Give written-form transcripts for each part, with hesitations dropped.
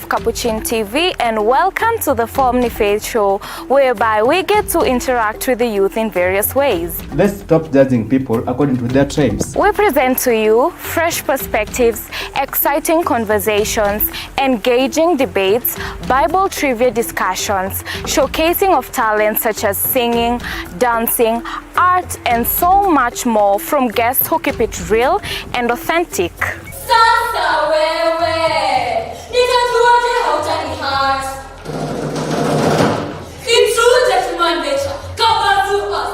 of Capuchin TV, and welcome to the Family Faith Show, whereby we get to interact with the youth in various ways. Let's stop judging people according to their tribes. We present to you fresh perspectives, exciting conversations, engaging debates, Bible trivia discussions, showcasing of talents such as singing, dancing, art, and so much more from guests who keep it real and authentic. Sasa wewe, nitajuaje hautanihat? It's true that human nature covers us,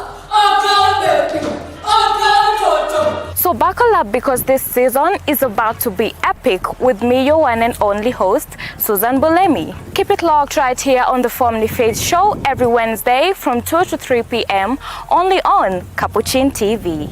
So buckle up because this season is about to be epic with me, your one and only host, Susan Bulemi. Keep it locked right here on the Family Faith Show every Wednesday from 2 to 3 p.m. only on Capuchin TV.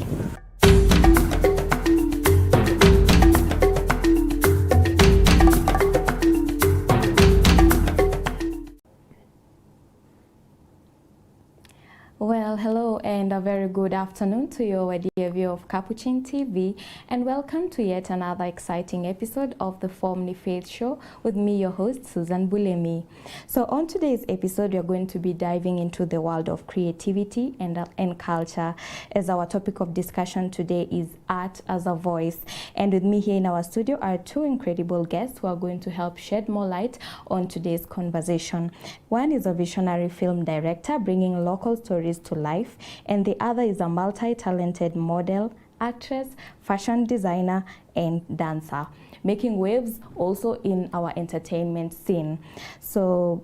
Well, hello and a very good afternoon to you, dear viewer of Capuchin TV, and welcome to yet another exciting episode of the Family Faith Show with me, your host, Susan Bulemi. So on today's episode, we're going to be diving into the world of creativity and culture, as our topic of discussion today is art as a voice. And with me here in our studio are two incredible guests who are going to help shed more light on today's conversation. One is a visionary film director bringing local stories to life, and the other is a multi-talented model, actress, fashion designer, and dancer, making waves also in our entertainment scene. So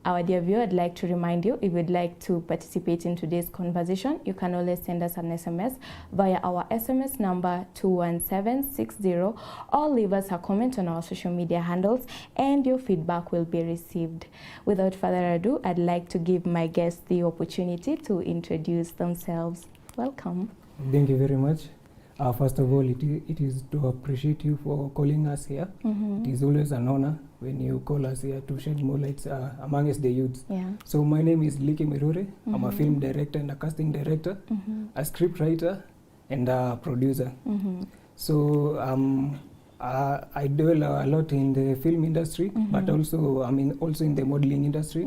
our dear viewer, I'd like to remind you, if you'd like to participate in today's conversation, you can always send us an SMS via our SMS number 21760, or leave us a comment on our social media handles, and your feedback will be received. Without further ado, I'd like to give my guests the opportunity to introduce themselves. Welcome. Thank you very much. First of all, it is to appreciate you for calling us here. It is always an honor when you call us here to shed more lights amongst the youths. Yeah. So my name is Liki Mirure. I'm a film director and a casting director, a script writer, and a producer. So I dwell a lot in the film industry, but also also in the modeling industry.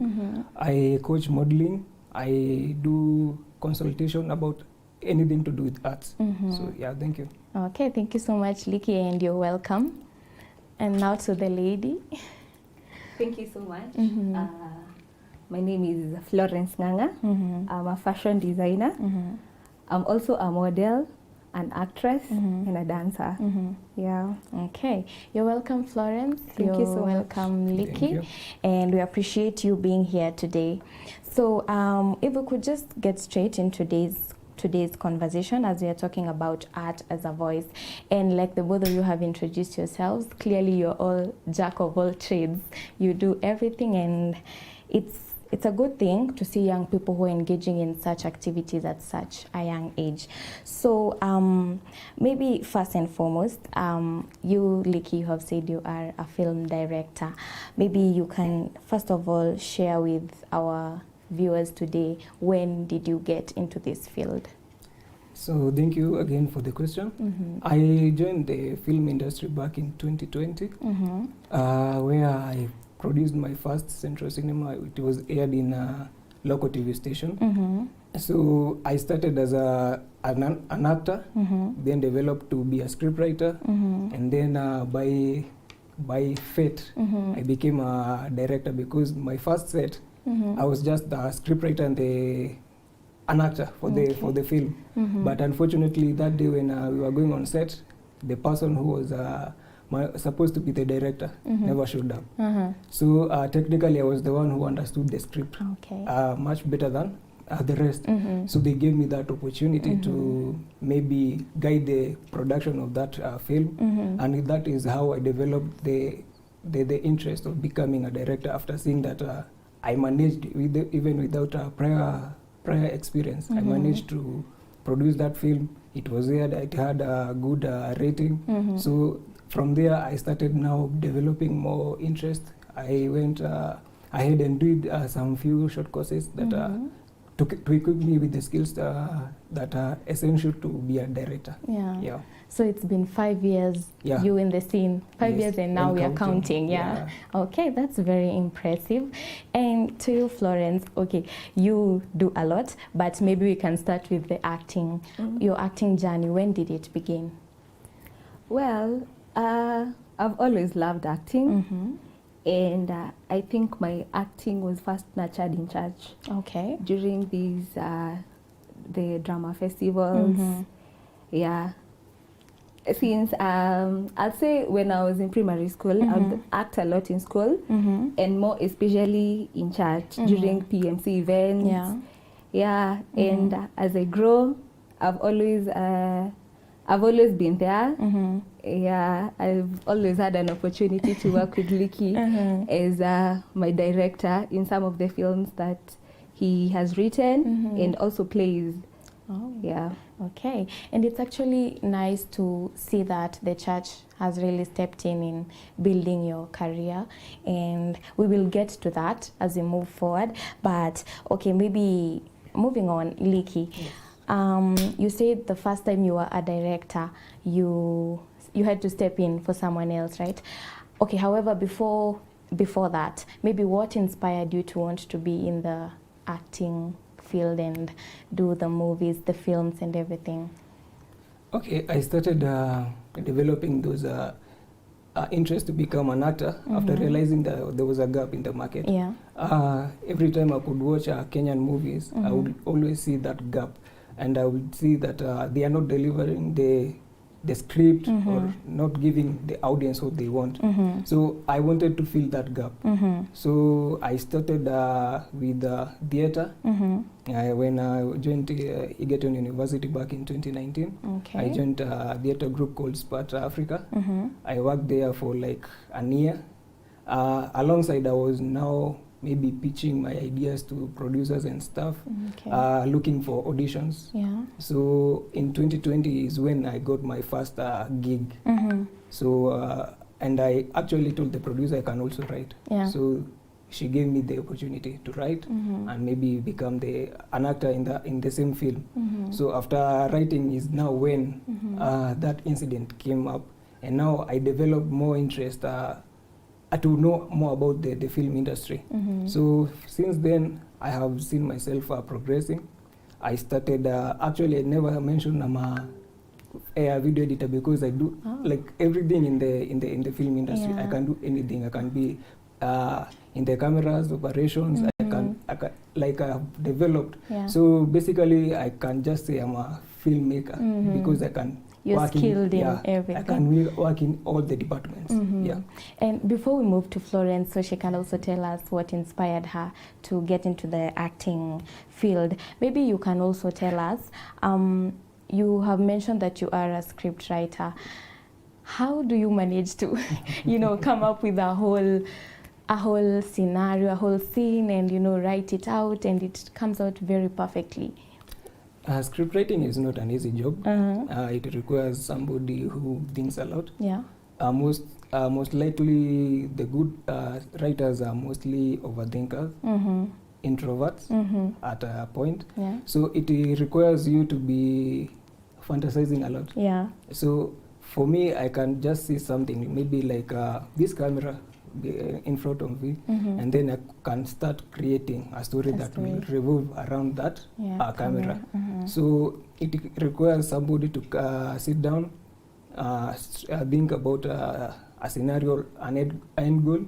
I coach modeling. I do consultation about anything to do with arts. So yeah, thank you. Okay, thank you so much, Liki, and you're welcome. And now to the lady. Thank you so much. My name is Florence Nganga. I'm a fashion designer. I'm also a model, an actress, and a dancer. Yeah. Okay, you're welcome, Florence. Thank you so much. Welcome, Thank Liki, you. and we appreciate you being here today. So if we could just get straight into today's conversation, as we are talking about art as a voice, and like the both of you have introduced yourselves, clearly you're all jack of all trades. You do everything, and it's a good thing to see young people who are engaging in such activities at such a young age. So maybe first and foremost, you, Liki, you have said you are a film director. Maybe you can first of all share with our viewers today, when did you get into this field? So thank you again for the question. I joined the film industry back in 2020, where I produced my first Central Cinema. It was aired in a local TV station. So I started as an actor, then developed to be a scriptwriter, and then by fate, I became a director, because my first set, I was just a scriptwriter and an actor for the film. But unfortunately, that day when we were going on set, the person who was supposed to be the director never showed up. So technically, I was the one who understood the script much better than the rest. So they gave me that opportunity to maybe guide the production of that film, and that is how I developed the interest of becoming a director, after seeing that I managed, even without a prior experience, I managed to produce that film. It was aired, it had a good rating. So from there, I started now developing more interest. I went ahead and did some few short courses that to equip me with the skills that are essential to be a director. Yeah. Yeah. So it's been 5 years Yeah. you in the scene, 5 Yes, years, and now we are counting. counting. Yeah. Okay, that's very impressive. And to you, Florence, okay, you do a lot, but maybe we can start with the acting. Your acting journey, when did it begin? Well, I've always loved acting, and I think my acting was first nurtured in church Okay. during these the drama festivals. Yeah. Since I'd say when I was in primary school, I would act a lot in school, and more especially in church during PMC events. Yeah. Yeah, and as I grow, I've always been there. Yeah, I've always had an opportunity to work with Licky as my director in some of the films that he has written and also plays. Oh. Yeah. Okay, and it's actually nice to see that the church has really stepped in building your career, and we will get to that as we move forward. But okay, maybe moving on, Licky. Yes. You said the first time you were a director, you had to step in for someone else, right? Okay, however, before that, maybe what inspired you to want to be in the acting field and do the movies, the films and everything? Okay, I started developing those interest to become an actor after realizing that there was a gap in the market. Yeah. Every time I could watch Kenyan movies, I would always see that gap, and I would see that they are not delivering the script or not giving the audience what they want. So I wanted to fill that gap. So I started with theater. When I joined Egerton University back in 2019, Okay. I joined a theater group called Sparta Africa. I worked there for like a year. Alongside, I was now maybe pitching my ideas to producers and stuff, Okay. looking for auditions. Yeah. So in 2020 is when I got my first gig. So and I actually told the producer I can also write. Yeah. So she gave me the opportunity to write and maybe become an actor in the same film. So after writing is now when that incident came up, and now I developed more interest to know more about the film industry. So since then, I have seen myself progressing. I started, actually I never mentioned I'm a video editor because I do like everything in the film industry. Yeah. I can do anything. I can be in the cameras, operations. I can like I have developed. Yeah. So basically, I can just say I'm a filmmaker because I can. You're skilled in everything. I can work in all the departments. Yeah. And before we move to Florence, so she can also tell us what inspired her to get into the acting field. Maybe you can also tell us, you have mentioned that you are a script writer. How do you manage to, come up with a whole scenario, a whole scene, and write it out, and it comes out very perfectly? Script writing is not an easy job. It requires somebody who thinks a lot. Yeah. Most likely, the good writers are mostly overthinkers, introverts at a point. Yeah. So it requires you to be fantasizing a lot. Yeah. So for me, I can just see something, maybe like this camera in front of me, and then I can start creating a story that will revolve around that camera. So it requires somebody to sit down, think about a scenario, an end goal.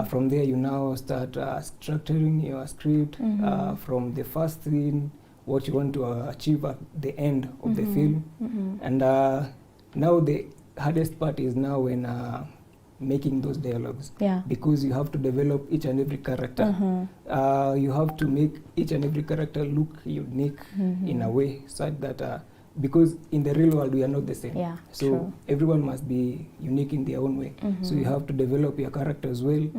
From there, you now start structuring your script from the first scene, what you want to achieve at the end of the film. And now the hardest part is now when making those dialogues, because you have to develop each and every character. You have to make each and every character look unique in a way such that because in the real world we are not the same. So everyone must be unique in their own way. So you have to develop your character as well,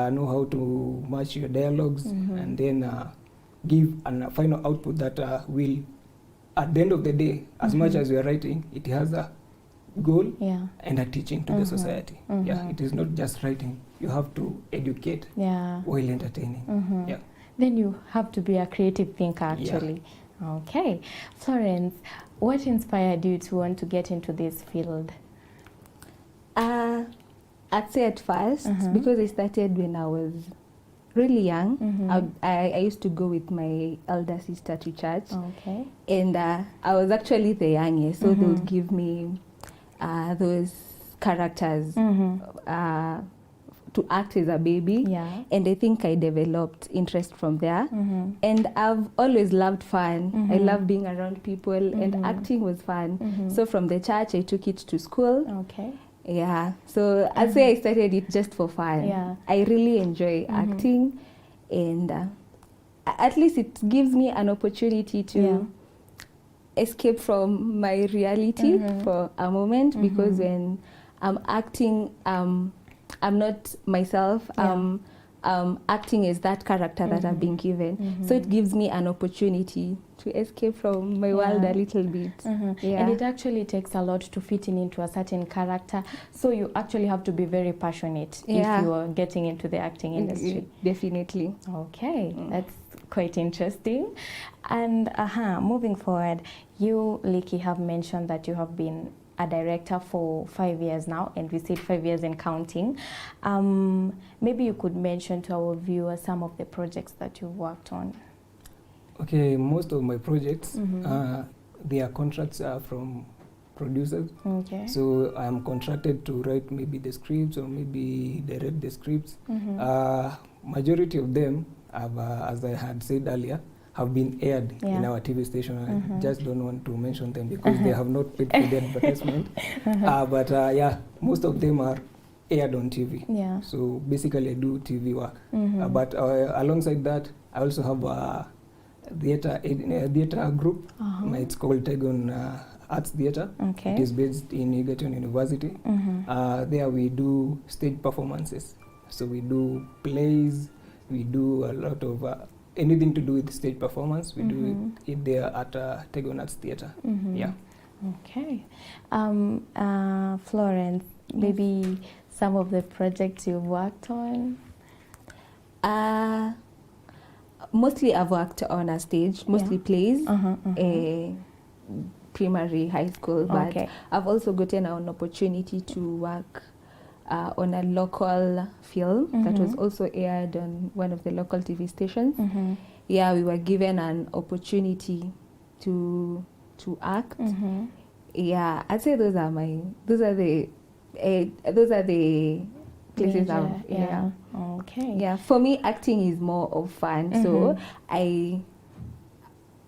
know how to match your dialogues, and then give a final output that will, at the end of the day, as much as you are writing, it has a goal and a teaching to the society. It is not just writing. You have to educate while entertaining. Then you have to be a creative thinker, actually. Okay. Florence, what inspired you to want to get into this field? I'd say at first, because I started when I was really young, I used to go with my elder sister to church. Okay. And I was actually the youngest, so they would give me those characters to act as a baby. Yeah. And I think I developed interest from there. And I've always loved fun. I love being around people, and acting was fun. So from the church, I took it to school. Okay. Yeah, so I'd say I started it just for fun. Yeah. I really enjoy acting, and at least it gives me an opportunity to escape from my reality for a moment, because when I'm acting, I'm not myself. Acting is that character that I've been given. So it gives me an opportunity to escape from my world a little bit. And it actually takes a lot to fit into a certain character. So you actually have to be very passionate if you are getting into the acting industry. Definitely. Okay, that's quite interesting. And moving forward, you, Liki, have mentioned that you have been a director for 5 years now, and we said 5 years and counting. Maybe you could mention to our viewers some of the projects that you've worked on. Okay, most of my projects, their contracts are from producers. Okay. So I'm contracted to write maybe the scripts or maybe direct the scripts. Majority of them have, as I had said earlier, have been aired in our TV station. I just don't want to mention them because they have not paid for the advertisement. But yeah, most of them are aired on TV. Yeah. So basically I do TV work. But alongside that, I also have a theater group. It's called Tegon Arts Theater. Okay. It is based in Egerton University. There we do stage performances. So we do plays, we do a lot of anything to do with stage performance. We do it there at Tegon Arts Theater. Yeah. Okay. Florence, maybe some of the projects you've worked on? Mostly I've worked on a stage, mostly plays, primary, high school, but I've also gotten an opportunity to work on a local film that was also aired on one of the local TV stations. Yeah, we were given an opportunity to act. Yeah, I'd say those are the places I've Okay. Yeah, for me acting is more of fun. So I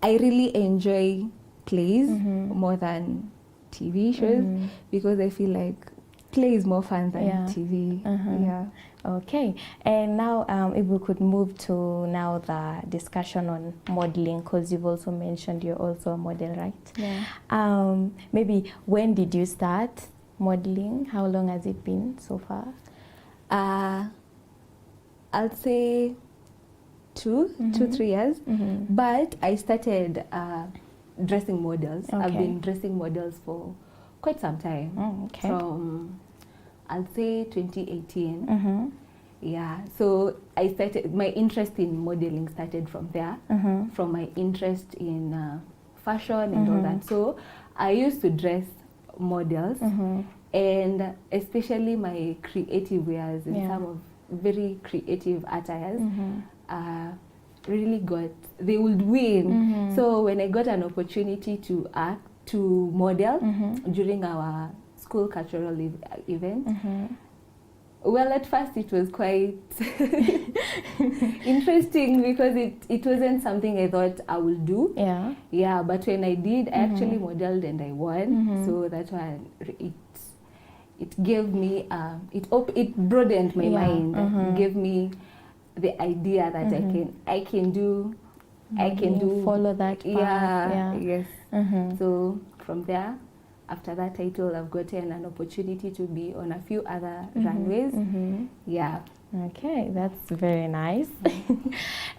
really enjoy plays more than TV shows because I feel like play is more fun than TV. Yeah. Okay, and now if we could move to now the discussion on modeling, because you've also mentioned you're also a model, right? Yeah. Maybe when did you start modeling? How long has it been so far? I'll say 3 years. But I started dressing models. I've been dressing models for quite some time. From I'll say 2018. Yeah, so I started, my interest in modeling started from there, from my interest in fashion and all that. So I used to dress models, and especially my creative wears and some of very creative attires really they would win. So when I got an opportunity to model during our school cultural event, well, at first it was quite interesting because it wasn't something I thought I would do. Yeah, but when I did, I actually modeled and I won. So that's why it gave me it broadened my mind. It gave me the idea that I can do follow that path. Yes. So from there, after that title, I've gotten an opportunity to be on a few other runways. Yeah. Okay, that's very nice.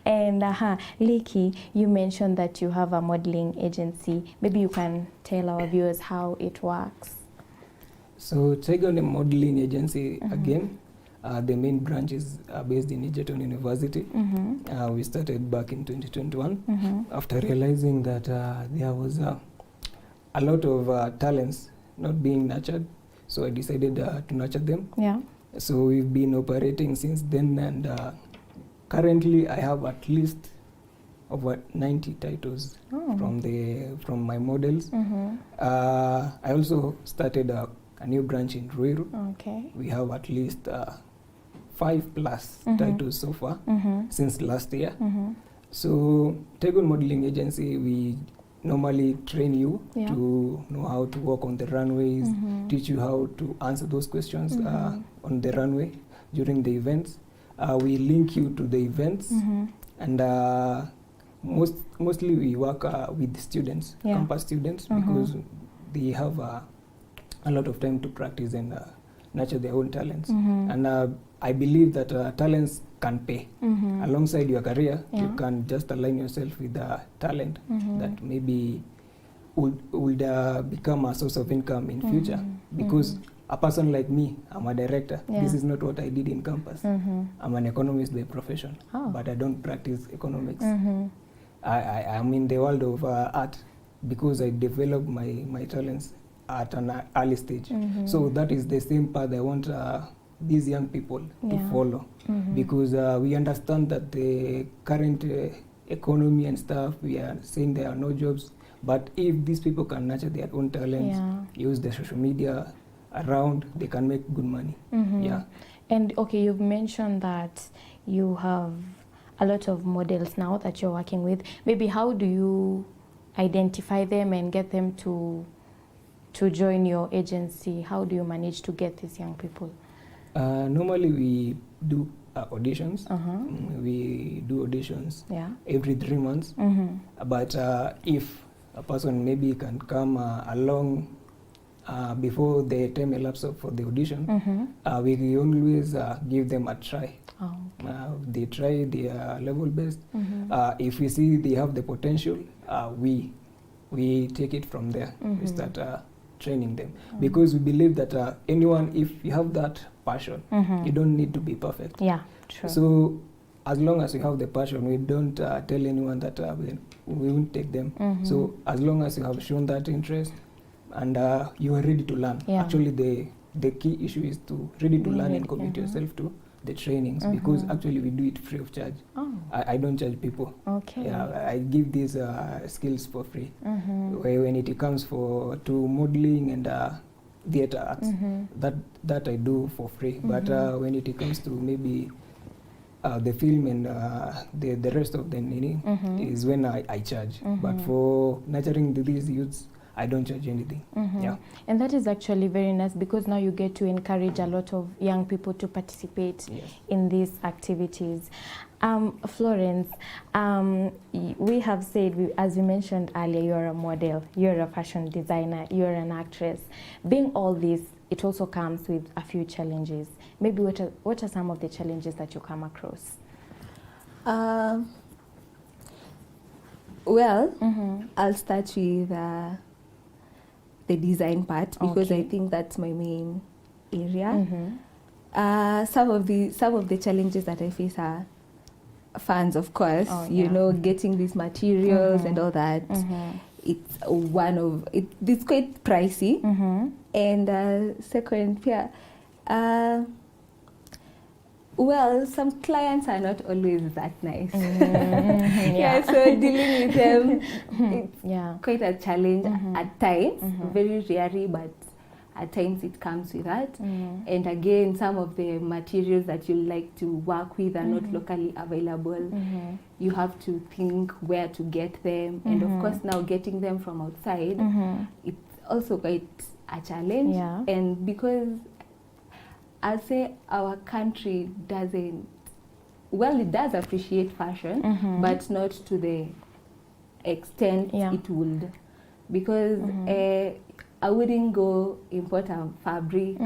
And Liki, you mentioned that you have a modeling agency. Maybe you can tell our viewers how it works. So Tegon Modeling Agency, again, the main branch is based in Egerton University. We started back in 2021 after realizing that there was a lot of talents not being nurtured, so I decided to nurture them. Yeah. So we've been operating since then, and currently I have at least over 90 titles from my models. I also started a new branch in Ruiru. Okay. We have at least 5+ titles so far since last year. So Tegon Modeling Agency, we normally train you to know how to walk on the runways, teach you how to answer those questions on the runway during the events. We link you to the events, and mostly we work with students, campus students, because they have a lot of time to practice and nurture their own talents. And I believe that talents can pay. Alongside your career, you can just align yourself with a talent that maybe would become a source of income in future. Because a person like me, I'm a director. This is not what I did in campus. I'm an economist by profession, but I don't practice economics. I'm in the world of art because I developed my talents at an early stage. So that is the same path I want these young people to follow, because we understand that the current economy and stuff, we are saying there are no jobs, but if these people can nurture their own talents, use the social media around, they can make good money. And okay, you've mentioned that you have a lot of models now that you're working with. Maybe how do you identify them and get them to join your agency? How do you manage to get these young people? Normally we do auditions. We do auditions every 3 months. But if a person maybe can come along before the time elapses for the audition, we always give them a try. They try their level best. If we see they have the potential, we take it from there. We start training them, because we believe that anyone, if you have that passion, you don't need to be perfect. Yeah, true. So as long as you have the passion, we don't tell anyone that we won't take them. So as long as you have shown that interest and you are ready to learn. Actually, the key issue is to ready to learn and commit yourself to the trainings, because actually we do it free of charge. I don't charge people. I give these skills for free. When it comes to modeling and theater arts, that I do for free. But when it comes to maybe the film and the rest of the meaning is when I charge. But for nurturing these youths, I don't charge anything. And that is actually very nice, because now you get to encourage a lot of young people to participate in these activities. Florence, we have said, as you mentioned earlier, you're a model, you're a fashion designer, you're an actress. Being all this, it also comes with a few challenges. Maybe what are some of the challenges that you come across? Well, I'll start with the design part, because I think that's my main area. Some of the challenges that I face are funds, of course. You know, getting these materials and all that. It's it's quite pricey. And second, well, some clients are not always that nice. So dealing with them, it's quite a challenge at times. Very rarely, but at times it comes with that. And again, some of the materials that you like to work with are not locally available. You have to think where to get them. And of course, now getting them from outside, it's also quite a challenge. And because I'll say our country doesn't, well, it does appreciate fashion, but not to the extent it would. Because I wouldn't go import a fabric,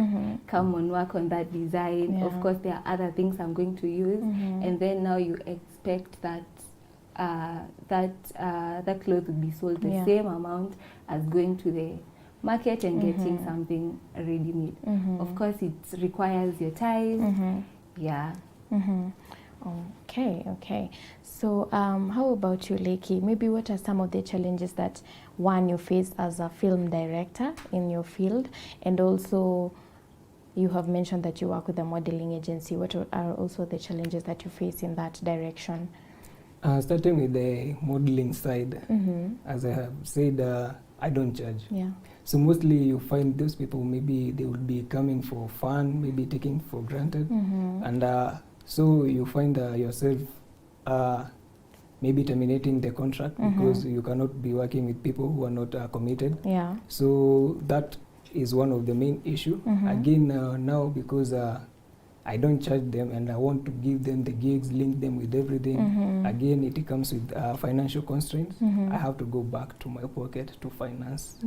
come and work on that design. Of course, there are other things I'm going to use. And then now you expect that that clothes will be sold the same amount as going to the market and getting something ready-made. Of course, it requires your time. Okay. So how about you, Leki? Maybe what are some of the challenges that you face as a film director in your field? And also, you have mentioned that you work with a modeling agency. What are also the challenges that you face in that direction? Starting with the modeling side, as I have said, I don't charge. Yeah. So mostly you find those people, maybe they would be coming for fun, maybe taking for granted. And so you find yourself maybe terminating the contract because you cannot be working with people who are not committed. Yeah. So that is one of the main issue. Again, now because I don't charge them and I want to give them the gigs, link them with everything. Again, it comes with financial constraints. I have to go back to my pocket to finance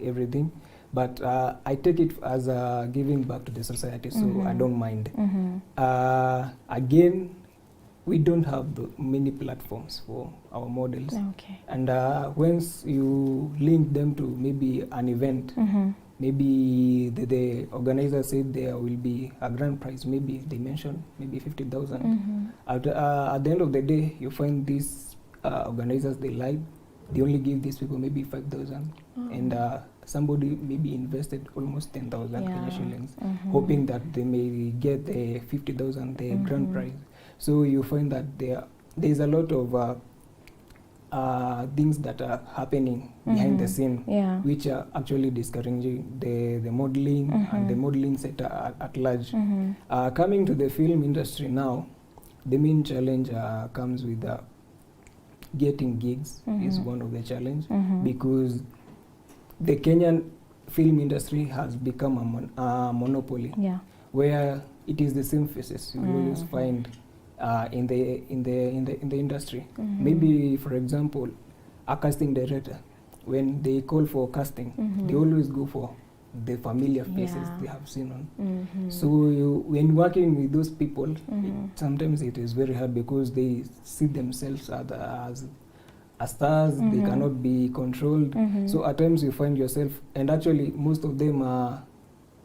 everything. But I take it as giving back to the society, so I don't mind. Again, we don't have many platforms for our models. Okay. And once you link them to maybe an event, maybe the organizer said there will be a grand prize, maybe they mentioned maybe 50,000. At the end of the day, you find these organizers, they lied. They only give these people maybe 5,000. And somebody maybe invested almost 10,000 Kenya shillings, hoping that they may get the 50,000, the grand prize. So you find that there's a lot of things that are happening behind the scene, which are actually discouraging the modeling and the modeling sector at large. Coming to the film industry now, the main challenge comes with getting gigs is one of the challenge, because the Kenyan film industry has become a monopoly, where it is the same faces you always find in the industry. Maybe, for example, a casting director, when they call for casting, they always go for the familiar faces they have seen on. So when working with those people, sometimes it is very hard because they see themselves as stars. They cannot be controlled. So at times you find yourself, and actually most of them are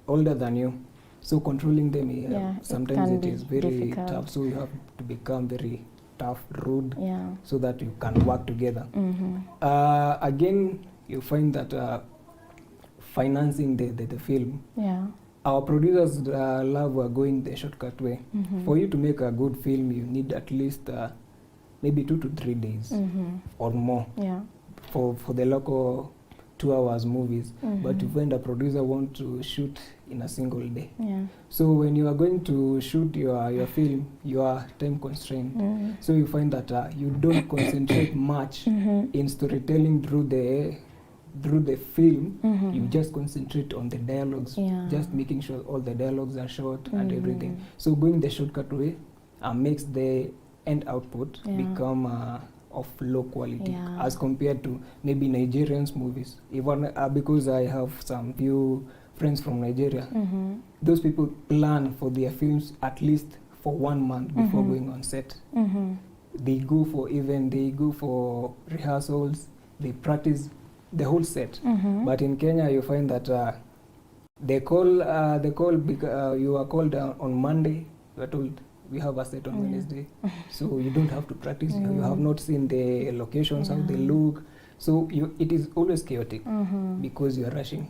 older than you. So controlling them, sometimes it is very difficult. Tough. So you have to become very tough, rude, so that you can work together. Again, you find that financing the film, our producers love going the shortcut way. For you to make a good film, you need at least maybe 2 to 3 days or more for the local 2 hours movies. But you find a producer want to shoot in a single day. So when you are going to shoot your film, you are time constrained. So you find that you don't concentrate much in storytelling through the film. You just concentrate on the dialogues, just making sure all the dialogues are short and everything. So going the shortcut way makes the end output become of low quality as compared to maybe Nigerians movies. Even because I have some few friends from Nigeria, those people plan for their films at least for 1 month before going on set. They go for rehearsals, they practice the whole set. But in Kenya, you find that you are called on Monday, you are told we have a set on Wednesday. So you don't have to practice. You have not seen the locations, how they look. So it is always chaotic because you are rushing.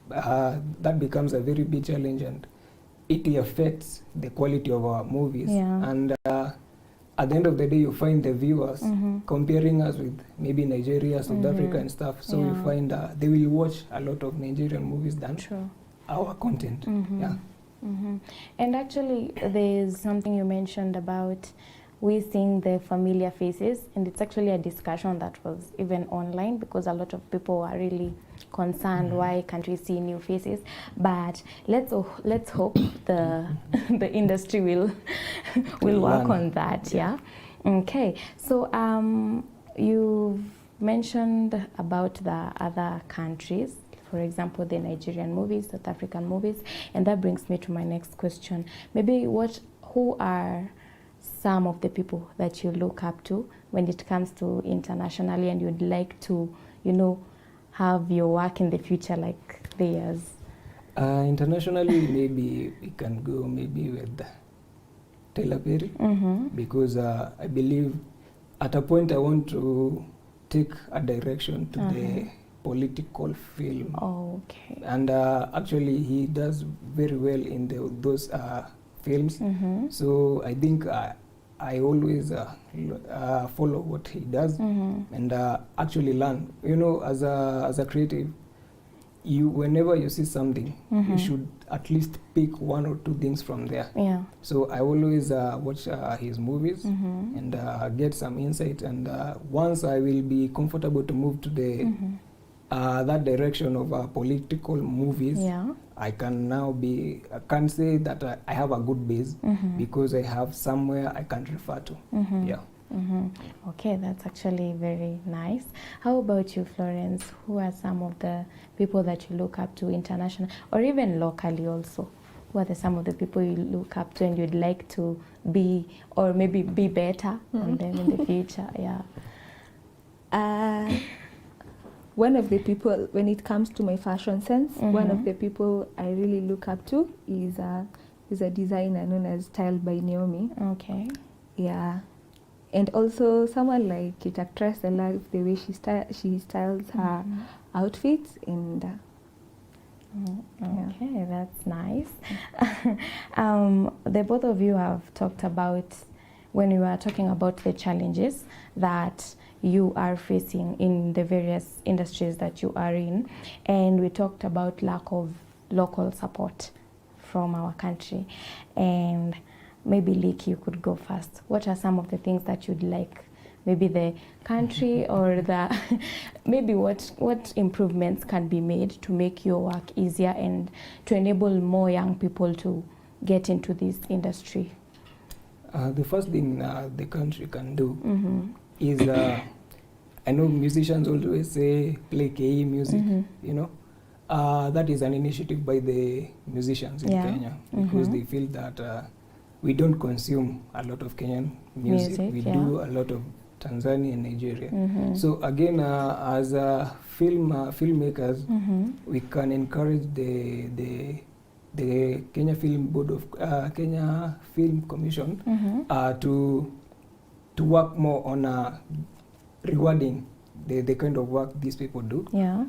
That becomes a very big challenge, and it affects the quality of our movies. And at the end of the day, you find the viewers comparing us with maybe Nigeria, South Africa and stuff. So you find they will watch a lot of Nigerian movies than our content. And actually, there's something you mentioned about we seeing the familiar faces, and it's actually a discussion that was even online because a lot of people are really concerned why can't we see new faces. But let's hope the the industry will work on that. Okay, so you've mentioned about the other countries, for example, the Nigerian movies, South African movies, and that brings me to my next question. Maybe who are some of the people that you look up to when it comes to internationally, and you'd like to, have your work in the future like theirs? Internationally, maybe we can go maybe with Tyler Perry, because I believe at a point I want to take a direction to the political film. Okay. And actually he does very well in those films. So I think I always follow what he does and actually learn. You know, as a creative, whenever you see something, you should at least pick one or two things from there. Yeah. So I always watch his movies and get some insight. And once I will be comfortable to move to the that direction of political movies, Yeah. I can say that I have a good base because I have somewhere I can refer to. Yeah. Okay, that's actually very nice. How about you, Florence? Who are some of the people that you look up to international or even locally also? Who are some of the people you look up to and you'd like to be or maybe be better than them in the future? Yeah. One of the people, when it comes to my fashion sense, one of the people I really look up to is a designer known as Styled by Naomi. Okay. Yeah. And also someone like Kit Actress, I love the way she styles her outfits. And okay, that's nice. The both of you have talked about, when you were talking about the challenges that you are facing in the various industries that you are in, and we talked about lack of local support from our country. And maybe Lick, you could go first. What are some of the things that you'd like maybe the country or the maybe what improvements can be made to make your work easier and to enable more young people to get into this industry? The first thing the country can do is, I know musicians always say play KE music, you know. That is an initiative by the musicians in Kenya, because they feel that we don't consume a lot of Kenyan music. We do a lot of Tanzania and Nigeria. So again, as filmmakers, we can encourage the Kenya Film Board of Kenya Film Commission to work more on rewarding the kind of work these people do. Yeah.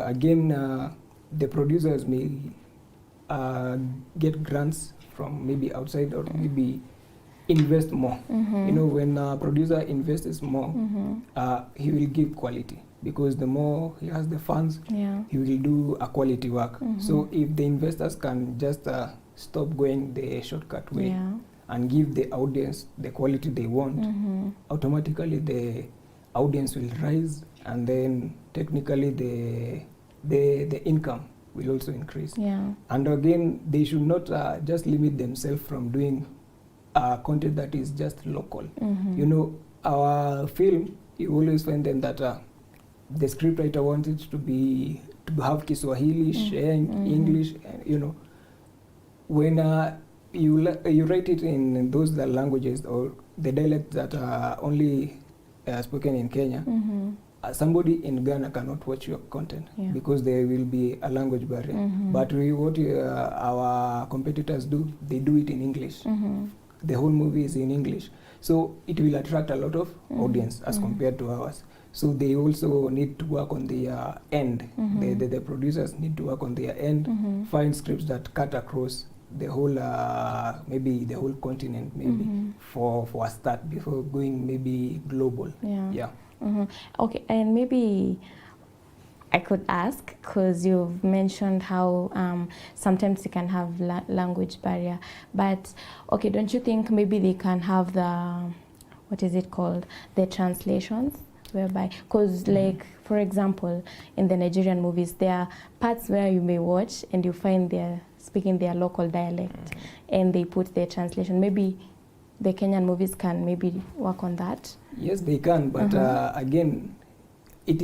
Again, the producers may get grants from maybe outside or maybe invest more. You know, when a producer invests more, he will give quality, because the more he has the funds, he will do a quality work. So if the investors can just stop going the shortcut way and give the audience the quality they want, automatically the audience will rise, and then technically the income will also increase. And again, they should not just limit themselves from doing content that is just local. You know, our film, you always find them that the scriptwriter wanted to have Kiswahili, Sheng, English, you know. When you write it in those languages or the dialects that are only spoken in Kenya, somebody in Ghana cannot watch your content because there will be a language barrier. But what our competitors do, they do it in English. The whole movie is in English. So it will attract a lot of audience as compared to ours. So they also need to work on their end. The producers need to work on their end, find scripts that cut across the whole, maybe the whole continent, maybe for a start before going maybe global. Okay, and maybe I could ask, because you've mentioned how sometimes you can have language barrier, but okay, don't you think maybe they can have the, what is it called, the translations, whereby, because like, for example, in the Nigerian movies, there are parts where you may watch and you find they're speaking their local dialect and they put their translation. Maybe the Kenyan movies can maybe work on that. Yes, they can, but again, it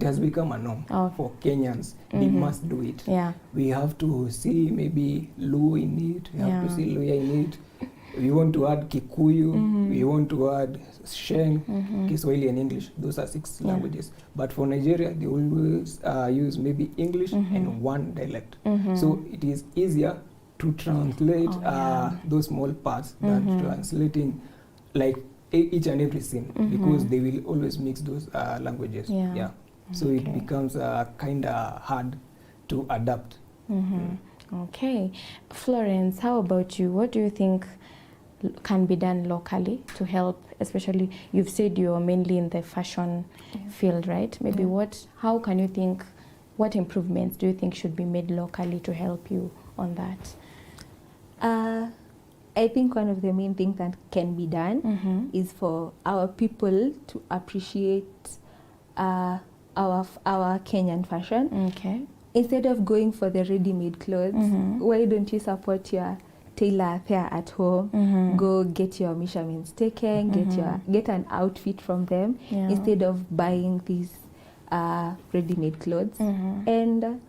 has become a norm for Kenyans. They must do it. We have to see maybe Luo in it. We have to see Luya in it. We want to add Kikuyu. We want to add Sheng, Kiswahili, and English. Those are 6 languages. But for Nigeria, they always use maybe English and one dialect. So it is easier to translate those small parts than translating like each and every scene, because they will always mix those languages. So it becomes kind of hard to adapt. Okay. Florence, how about you? What do you think can be done locally to help, especially you've said you're mainly in the fashion field, right? Maybe how can you think, what improvements do you think should be made locally to help you on that? I think one of the main things that can be done is for our people to appreciate our Kenyan fashion. Okay. Instead of going for the ready-made clothes, why don't you support your tailor there at home? Go get your measurements taken, get an outfit from them instead of buying these ready-made clothes. And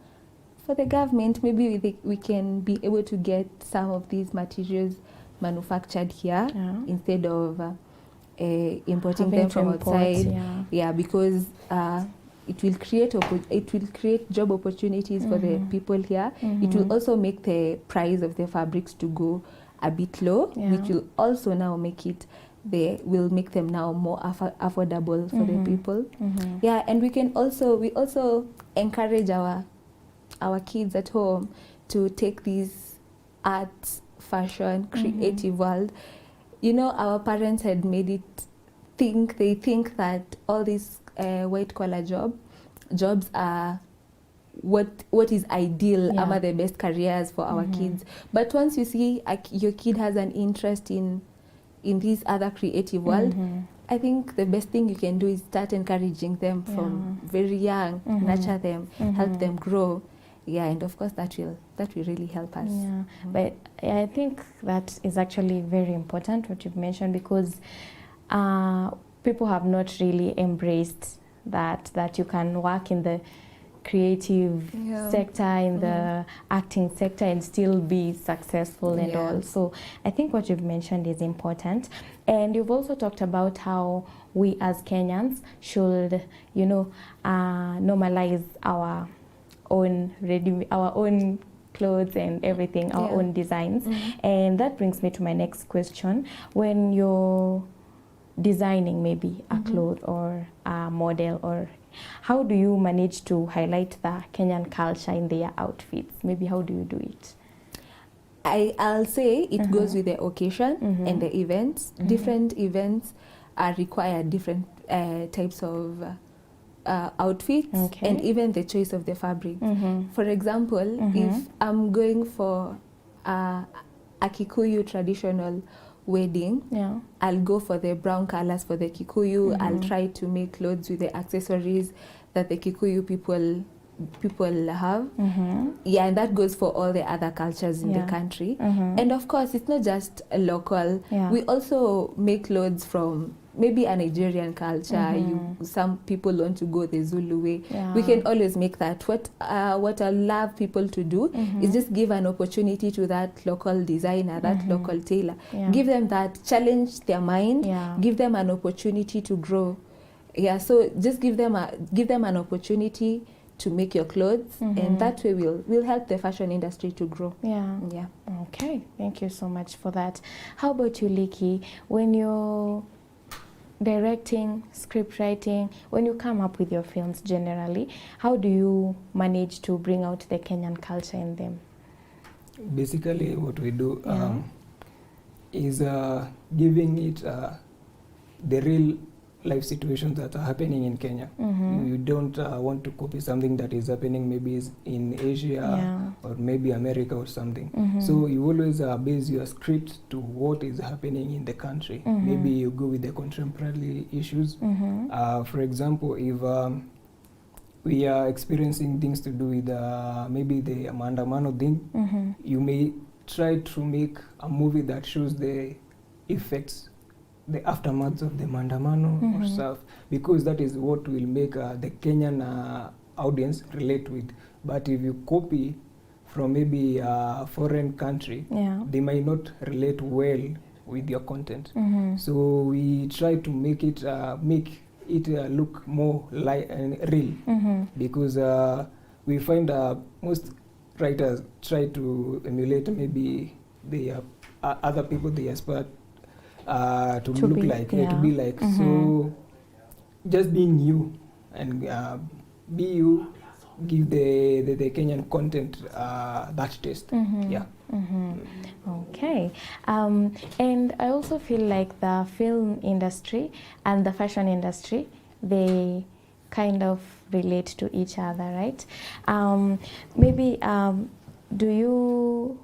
for the government, maybe we can be able to get some of these materials manufactured here instead of importing them from outside. Because it will create job opportunities for the people here. It will also make the price of the fabrics to go a bit low, which will also now make them now more affordable for the people. And we also encourage our kids at home to take this arts, fashion, creative world. You know, our parents had made it they think that all these white collar jobs are what is ideal, are the best careers for our kids. But once you see your kid has an interest in this other creative world, I think the best thing you can do is start encouraging them from very young, nurture them, help them grow. And of course that will really help us. But I think that is actually very important what you've mentioned, because people have not really embraced that you can work in the creative sector, in the acting sector, and still be successful and all. So I think what you've mentioned is important. And you've also talked about how we as Kenyans should, normalize our own clothes and everything, our own designs. And that brings me to my next question. When you're designing maybe a cloth or a model, or how do you manage to highlight the Kenyan culture in their outfits? Maybe how do you do it? I'll say it goes with the occasion and the events. Different events require different types of outfits, and even the choice of the fabric. For example, if I'm going for a Kikuyu traditional wedding, I'll go for the brown colors for the Kikuyu. I'll try to make clothes with the accessories that the Kikuyu people have. And that goes for all the other cultures in the country. And of course, it's not just local. We also make clothes from maybe a Nigerian culture. Some people want to go the Zulu way. We can always make that. What I love people to do is just give an opportunity to that local designer, that local tailor. Give them that, challenge their mind, give them an opportunity to grow. So just give them an opportunity to make your clothes, and that way we'll help the fashion industry to grow. Okay, thank you so much for that. How about you, Liki? When you're directing, script writing, when you come up with your films generally, how do you manage to bring out the Kenyan culture in them? Basically what we do is giving it the real life situations that are happening in Kenya. You don't want to copy something that is happening maybe in Asia or maybe America or something. So you always base your script to what is happening in the country. Maybe you go with the contemporary issues. For example, if we are experiencing things to do with maybe the maandamano thing, you may try to make a movie that shows the effects, the aftermath of the maandamano or stuff, because that is what will make the Kenyan audience relate with. But if you copy from maybe a foreign country, they might not relate well with your content. So we try to make it look more real, because we find most writers try to emulate maybe the other people they aspire to look be, like, yeah. to be like. So just being you and be you, give the Kenyan content that taste. Yeah. Okay. And I also feel like the film industry and the fashion industry, they kind of relate to each other, right? Maybe do you...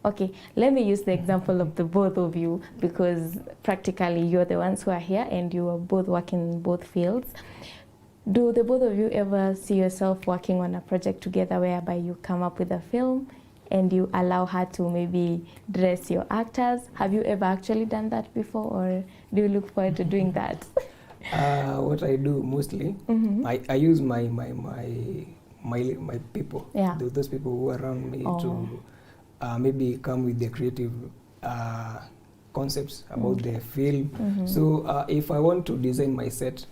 Okay, let me use the example of the both of you, because practically you're the ones who are here and you are both working in both fields. Do the both of you ever see yourself working on a project together whereby you come up with a film and you allow her to maybe dress your actors? Have you ever actually done that before, or do you look forward to doing that? What I do mostly, I use my people, Yeah. those people who are around me to maybe come with the creative concepts about the film. So if I want to design my set,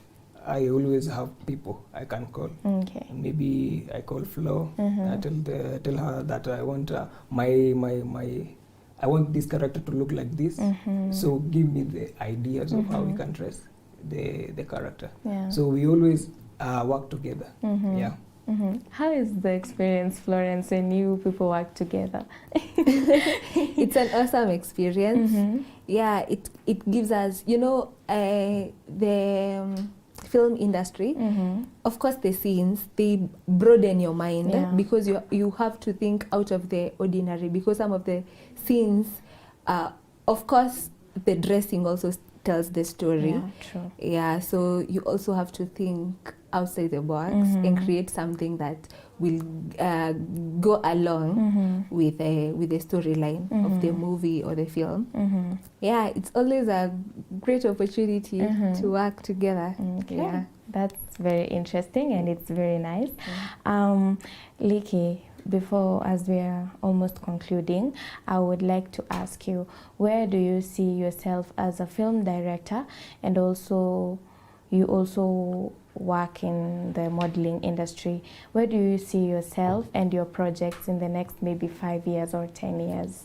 I always have people I can call. Okay. Maybe I call Flo. I tell her that I want I want this character to look like this. So give me the ideas of how we can dress the character. Yeah. So we always work together. Yeah. How is the experience, Florence, when you people work together? It's an awesome experience. Yeah, it gives us, you know, the film industry, of course the scenes, they broaden your mind, because you have to think out of the ordinary, because some of the scenes, of course the dressing also tells the story. Yeah, true. Yeah, so you also have to think outside the box and create something that will go along with the storyline of the movie or the film. Yeah, it's always a great opportunity to work together. Okay. Yeah, That's very interesting and it's very nice. Liki, before, as we are almost concluding, I would like to ask you, where do you see yourself as a film director, and also you also work in the modeling industry? Where do you see yourself and your projects in the next maybe 5 years or 10 years?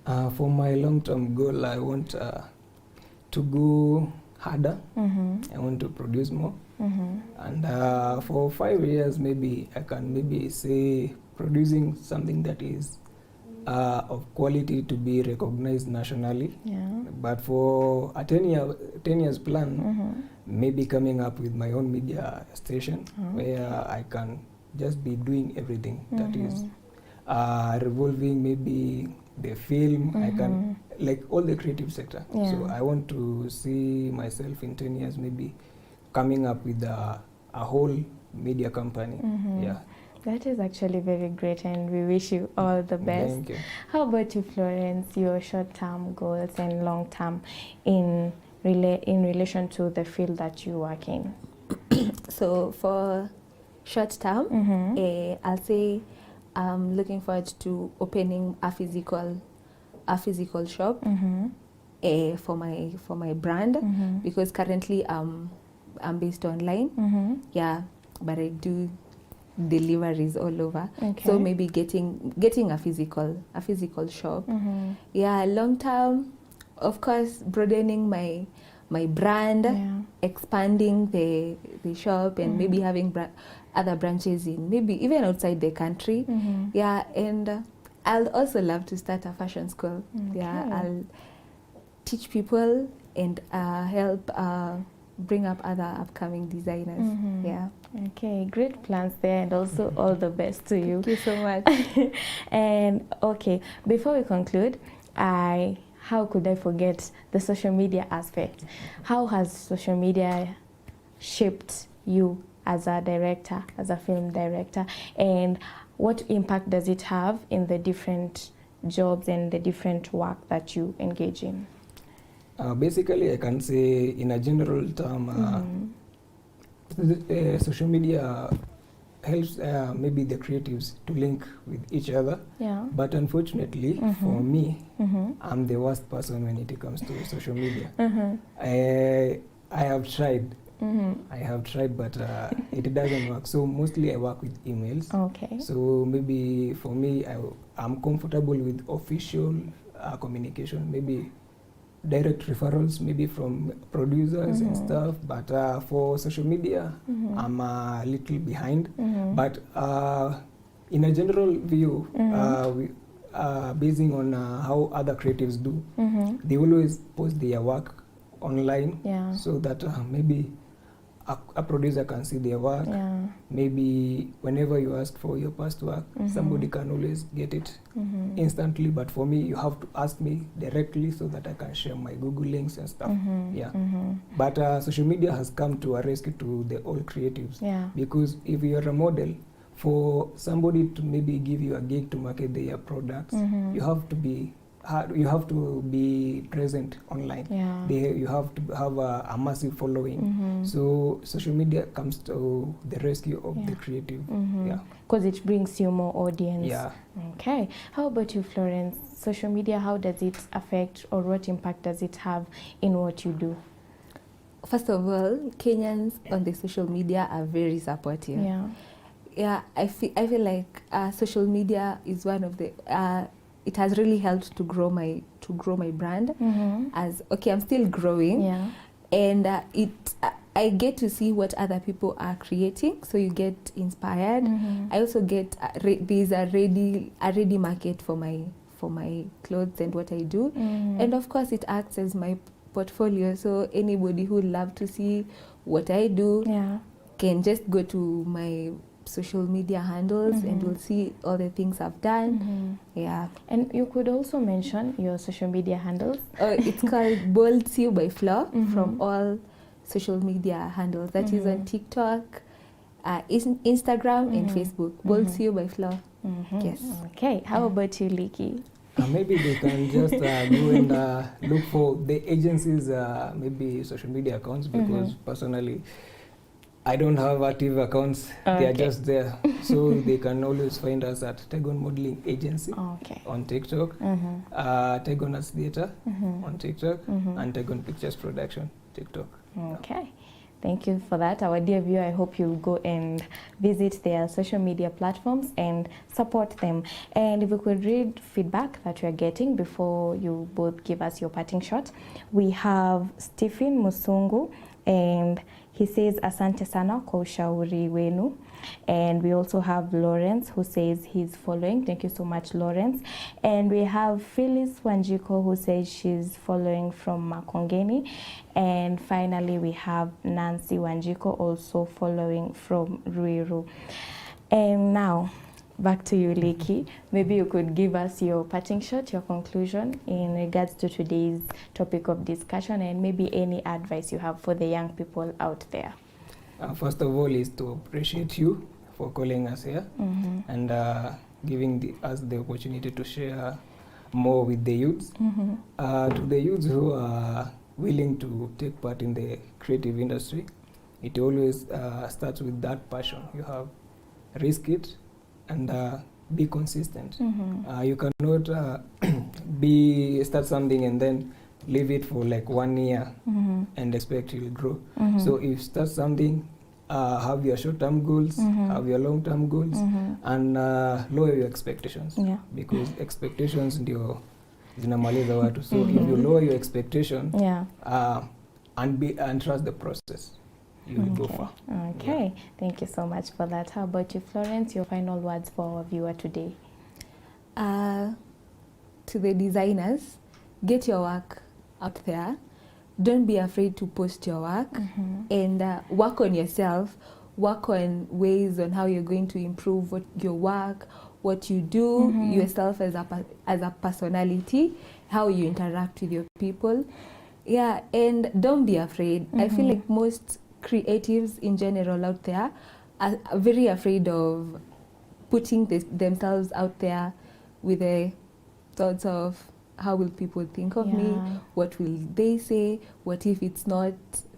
For my long-term goal, I want to go harder. I want to produce more. And for 5 years, maybe I can maybe say producing something that is of quality to be recognized nationally. Yeah. But for a 10 years plan, maybe coming up with my own media station where I can just be doing everything that is revolving maybe the film, I can, like all the creative sector. Yeah. So I want to see myself in 10 years maybe coming up with a whole media company. Yeah. That is actually very great, and we wish you all the best. Thank you. How about you, Florence, your short-term goals and long-term in relation to the field that you work in? so for short term, I'll say I'm looking forward to opening a physical shop for my brand, because currently I'm based online. Yeah, but I do deliveries all over. Okay. So maybe getting a physical shop. Yeah, long term, of course, broadening my brand, expanding the shop, and maybe having other branches in maybe even outside the country. Yeah, and I'll also love to start a fashion school. Okay. Yeah, I'll teach people and help bring up other upcoming designers. Yeah. Okay, great plans there, and also all the best to you. Thank you so much. And okay, before we conclude, how could I forget the social media aspect? How has social media shaped you as a director, as a film director, and what impact does it have in the different jobs and the different work that you engage in? Basically, I can say in a general term, social media helps maybe the creatives to link with each other. Yeah. But unfortunately, for me, I'm the worst person when it comes to social media. I have tried I have tried, but it doesn't work. So mostly I work with emails. Okay. So maybe for me, I'm comfortable with official communication, maybe direct referrals, maybe from producers and stuff. But for social media, I'm a little behind. But in a general view, basing on how other creatives do, they always post their work online, so that maybe a producer can see their work. Maybe whenever you ask for your past work, somebody can always get it instantly. But for me, you have to ask me directly so that I can share my Google links and stuff. But social media has come to a rescue to the all creatives. Because if you're a model, for somebody to maybe give you a gig to market their products, you have to be present online. You have to have a massive following. So social media comes to the rescue of the creative. Because it brings you more audience. Okay. How about you, Florence? Social media, how does it affect, or what impact does it have in what you do? First of all, Kenyans on the social media are very supportive. I feel like social media is one of the it has really helped to grow my brand. As I'm still growing, and I get to see what other people are creating, so you get inspired. I also get there's a ready market for my clothes and what I do, and of course it acts as my portfolio. So anybody who would love to see what I do can just go to my social media handles and you'll see all the things I've done. And you could also mention your social media handles. It's called Bold You by Flo from all social media handles. That is on TikTok, Instagram and Facebook. Bold You by Flo. Yes. Okay. How about you, Liki? Maybe they can just go and look for the agency's maybe social media accounts, because personally I don't have active accounts. They are just there. So they can always find us at Tegon Modeling Agency on TikTok, Tegon Arts Theatre on TikTok, and Tegon Pictures Production TikTok. Okay. Thank you for that. Our dear viewer, I hope you'll go and visit their social media platforms and support them. And if we could read feedback that we're getting before you both give us your parting shot. We have Stephen Musungu, and he says, asante sana kwa ushauri wenu. And we also have Lawrence, who says he's following. Thank you so much, Lawrence. And we have Phyllis Wanjiko, who says she's following from Makongeni. And finally, we have Nancy Wanjiko, also following from Ruiru. And now, back to you, Liki. Maybe you could give us your parting shot, your conclusion in regards to today's topic of discussion, and maybe any advice you have for the young people out there. First of all is to appreciate you for calling us here and giving us the opportunity to share more with the youths. To the youths who are willing to take part in the creative industry, it always starts with that passion you have. Risk it and be consistent. You cannot start something and then leave it for like 1 year and expect it will grow. So if you start something, have your short-term goals, have your long-term goals, and lower your expectations. Because expectations ndio zinamaliza watu. So if you lower your expectation and trust the process, you will go far. Okay. Thank you so much for that. How about you, Florence? Your final words for our viewer today. To the designers, get your work out there. Don't be afraid to post your work, and work on yourself. Work on ways on how you're going to improve your work, what you do, yourself as a personality, how you interact with your people. And don't be afraid. I feel like most creatives in general out there are very afraid of putting themselves out there with the thoughts of, how will people think of me? What will they say? What if it's not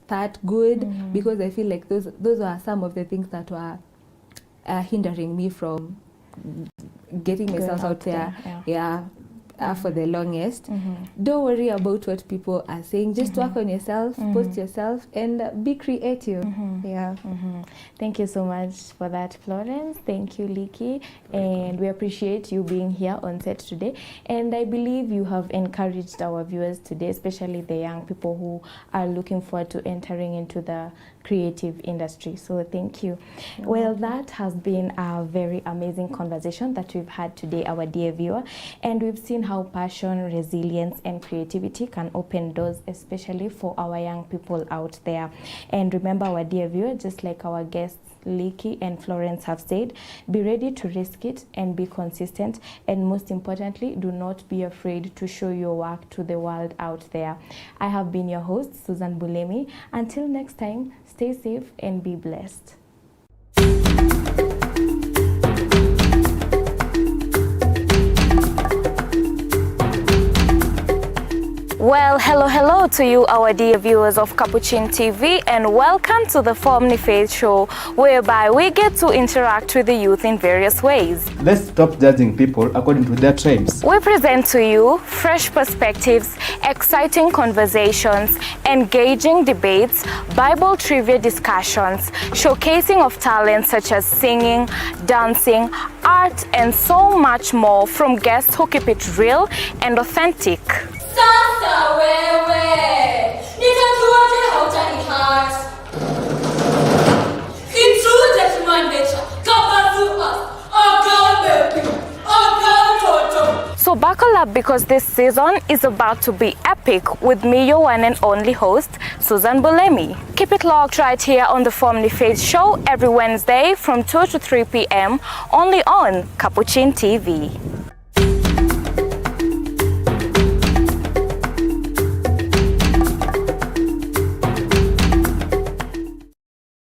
that good? Because I feel like those are some of the things that were hindering me from getting myself out there. for the longest. Don't worry about what people are saying. Just work on yourself, post yourself, and be creative. Yeah. Thank you so much for that, Florence. Thank you, Liki. And we appreciate you being here on set today. And I believe you have encouraged our viewers today, especially the young people who are looking forward to entering into the creative industry. So thank you. Well, that has been a very amazing conversation that we've had today, our dear viewer. And we've seen how passion, resilience, and creativity can open doors, especially for our young people out there. And remember, our dear viewer, just like our guests Liki and Florence have said, be ready to risk it and be consistent, and most importantly, do not be afraid to show your work to the world out there. I have been your host, Susan Bulemi. Until next time, stay safe and be blessed. Well, hello to you, our dear viewers of Capuchin TV, and welcome to the Formni Faith Show, whereby we get to interact with the youth in various ways. Let's stop judging people according to their tribes. We present to you fresh perspectives, exciting conversations, engaging debates, Bible trivia discussions, showcasing of talents such as singing, dancing, art, and so much more from guests who keep it real and authentic. Sasa wewe, nitajuaje hautanihat? In true gentleman nature, Capuchin, So buckle up, because this season is about to be epic with me, your one and only host, Susan Bulemi. Keep it locked right here on the Formni Faith Show every Wednesday from 2 to 3 p.m. only on Capuchin TV.